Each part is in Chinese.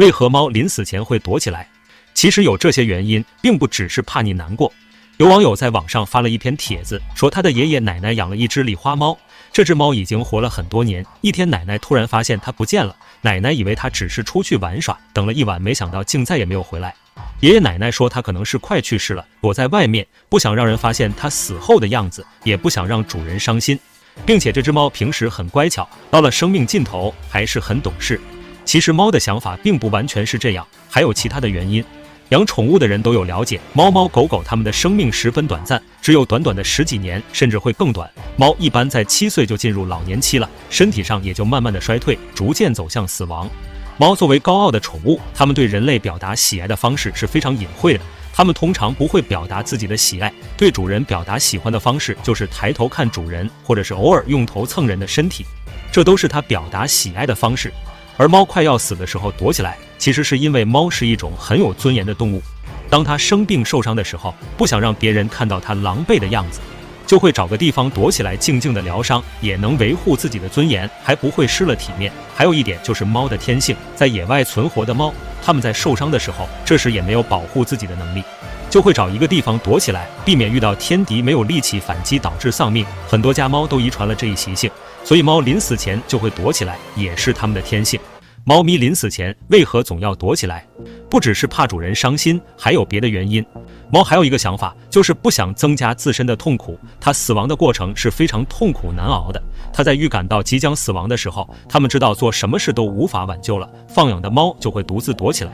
为何猫临死前会躲起来？其实有这些原因，并不只是怕你难过。有网友在网上发了一篇帖子，说他的爷爷奶奶养了一只狸花猫，这只猫已经活了很多年。一天奶奶突然发现它不见了，奶奶以为它只是出去玩耍，等了一晚，没想到竟再也没有回来。爷爷奶奶说它可能是快去世了，躲在外面，不想让人发现它死后的样子，也不想让主人伤心，并且这只猫平时很乖巧，到了生命尽头还是很懂事。其实猫的想法并不完全是这样，还有其他的原因。养宠物的人都有了解，猫猫狗狗它们的生命十分短暂，只有短短的10几年，甚至会更短。猫一般在7岁就进入老年期了，身体上也就慢慢的衰退，逐渐走向死亡。猫作为高傲的宠物，它们对人类表达喜爱的方式是非常隐晦的，它们通常不会表达自己的喜爱，对主人表达喜欢的方式就是抬头看主人，或者是偶尔用头蹭人的身体，这都是它表达喜爱的方式。而猫快要死的时候躲起来，其实是因为猫是一种很有尊严的动物。当它生病受伤的时候，不想让别人看到它狼狈的样子，就会找个地方躲起来，静静的疗伤，也能维护自己的尊严，还不会失了体面。还有一点就是猫的天性，在野外存活的猫，它们在受伤的时候，这时也没有保护自己的能力，就会找一个地方躲起来，避免遇到天敌没有力气反击导致丧命。很多家猫都遗传了这一习性，所以猫临死前就会躲起来，也是它们的天性。猫咪临死前为何总要躲起来？不只是怕主人伤心，还有别的原因。猫还有一个想法，就是不想增加自身的痛苦。它死亡的过程是非常痛苦难熬的。它在预感到即将死亡的时候，它们知道做什么事都无法挽救了，放养的猫就会独自躲起来，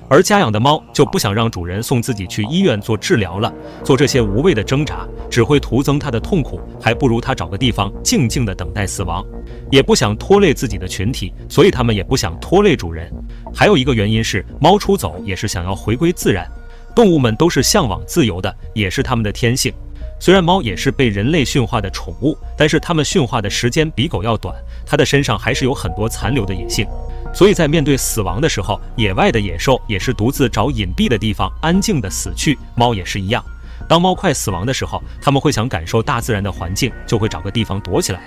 而家养的猫就不想让主人送自己去医院做治疗了，做这些无谓的挣扎只会徒增它的痛苦，还不如它找个地方静静的等待死亡。也不想拖累自己的群体，所以它们也不想拖累主人。还有一个原因是，猫出走也是想要回归自然。动物们都是向往自由的，也是它们的天性。虽然猫也是被人类驯化的宠物，但是它们驯化的时间比狗要短，它的身上还是有很多残留的野性。所以在面对死亡的时候，野外的野兽也是独自找隐蔽的地方安静的死去，猫也是一样。当猫快死亡的时候，它们会想感受大自然的环境，就会找个地方躲起来，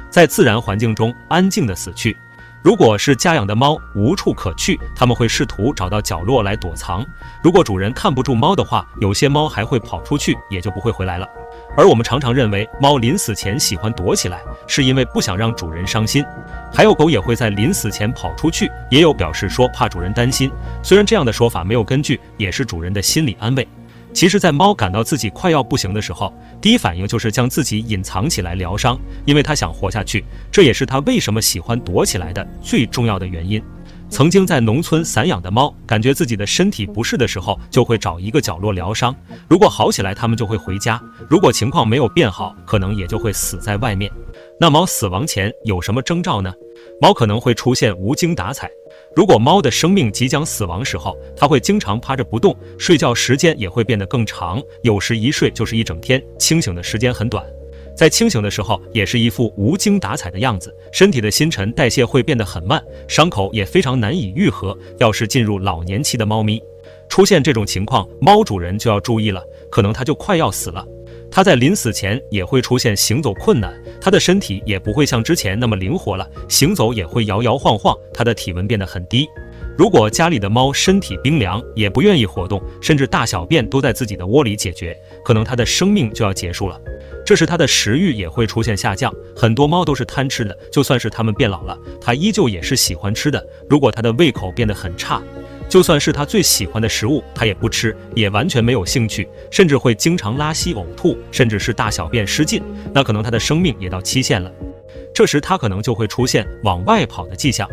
在自然环境中安静的死去。如果是家养的猫无处可去，它们会试图找到角落来躲藏。如果主人看不住猫的话，有些猫还会跑出去，也就不会回来了。而我们常常认为猫临死前喜欢躲起来，是因为不想让主人伤心。还有狗也会在临死前跑出去，也有表示说怕主人担心。虽然这样的说法没有根据，也是主人的心理安慰。其实在猫感到自己快要不行的时候，第一反应就是将自己隐藏起来疗伤，因为它想活下去，这也是它为什么喜欢躲起来的最重要的原因。曾经在农村散养的猫，感觉自己的身体不适的时候，就会找一个角落疗伤，如果好起来，它们就会回家，如果情况没有变好，可能也就会死在外面。那猫死亡前有什么征兆呢？猫可能会出现无精打采。如果猫的生命即将死亡时候，它会经常趴着不动，睡觉时间也会变得更长，有时一睡就是一整天，清醒的时间很短。在清醒的时候也是一副无精打采的样子，身体的新陈代谢会变得很慢，伤口也非常难以愈合。要是进入老年期的猫咪出现这种情况，猫主人就要注意了，可能它就快要死了。它在临死前也会出现行走困难，它的身体也不会像之前那么灵活了，行走也会摇摇晃晃，它的体温变得很低。如果家里的猫身体冰凉，也不愿意活动，甚至大小便都在自己的窝里解决，可能它的生命就要结束了。这时它的食欲也会出现下降，很多猫都是贪吃的，就算是它们变老了，它依旧也是喜欢吃的。如果它的胃口变得很差，就算是它最喜欢的食物，它也不吃，也完全没有兴趣，甚至会经常拉稀呕吐，甚至是大小便失禁，那可能它的生命也到期限了。这时它可能就会出现往外跑的迹象。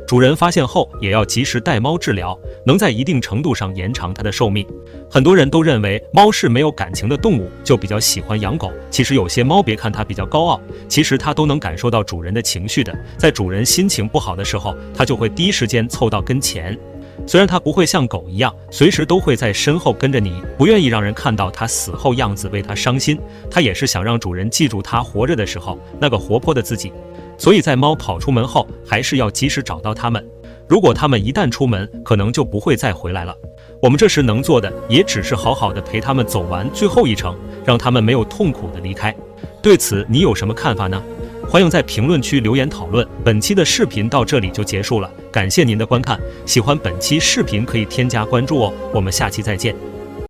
主人发现后也要及时带猫治疗，能在一定程度上延长它的寿命。很多人都认为猫是没有感情的动物，就比较喜欢养狗。其实有些猫别看它比较高傲，其实它都能感受到主人的情绪的，在主人心情不好的时候，它就会第一时间凑到跟前。虽然它不会像狗一样随时都会在身后跟着你，不愿意让人看到它死后样子为它伤心，它也是想让主人记住它活着的时候那个活泼的自己。所以在猫跑出门后，还是要及时找到它们。如果它们一旦出门，可能就不会再回来了。我们这时能做的也只是好好的陪它们走完最后一程，让它们没有痛苦的离开。对此你有什么看法呢？欢迎在评论区留言讨论。本期的视频到这里就结束了，感谢您的观看，喜欢本期视频可以添加关注哦，我们下期再见。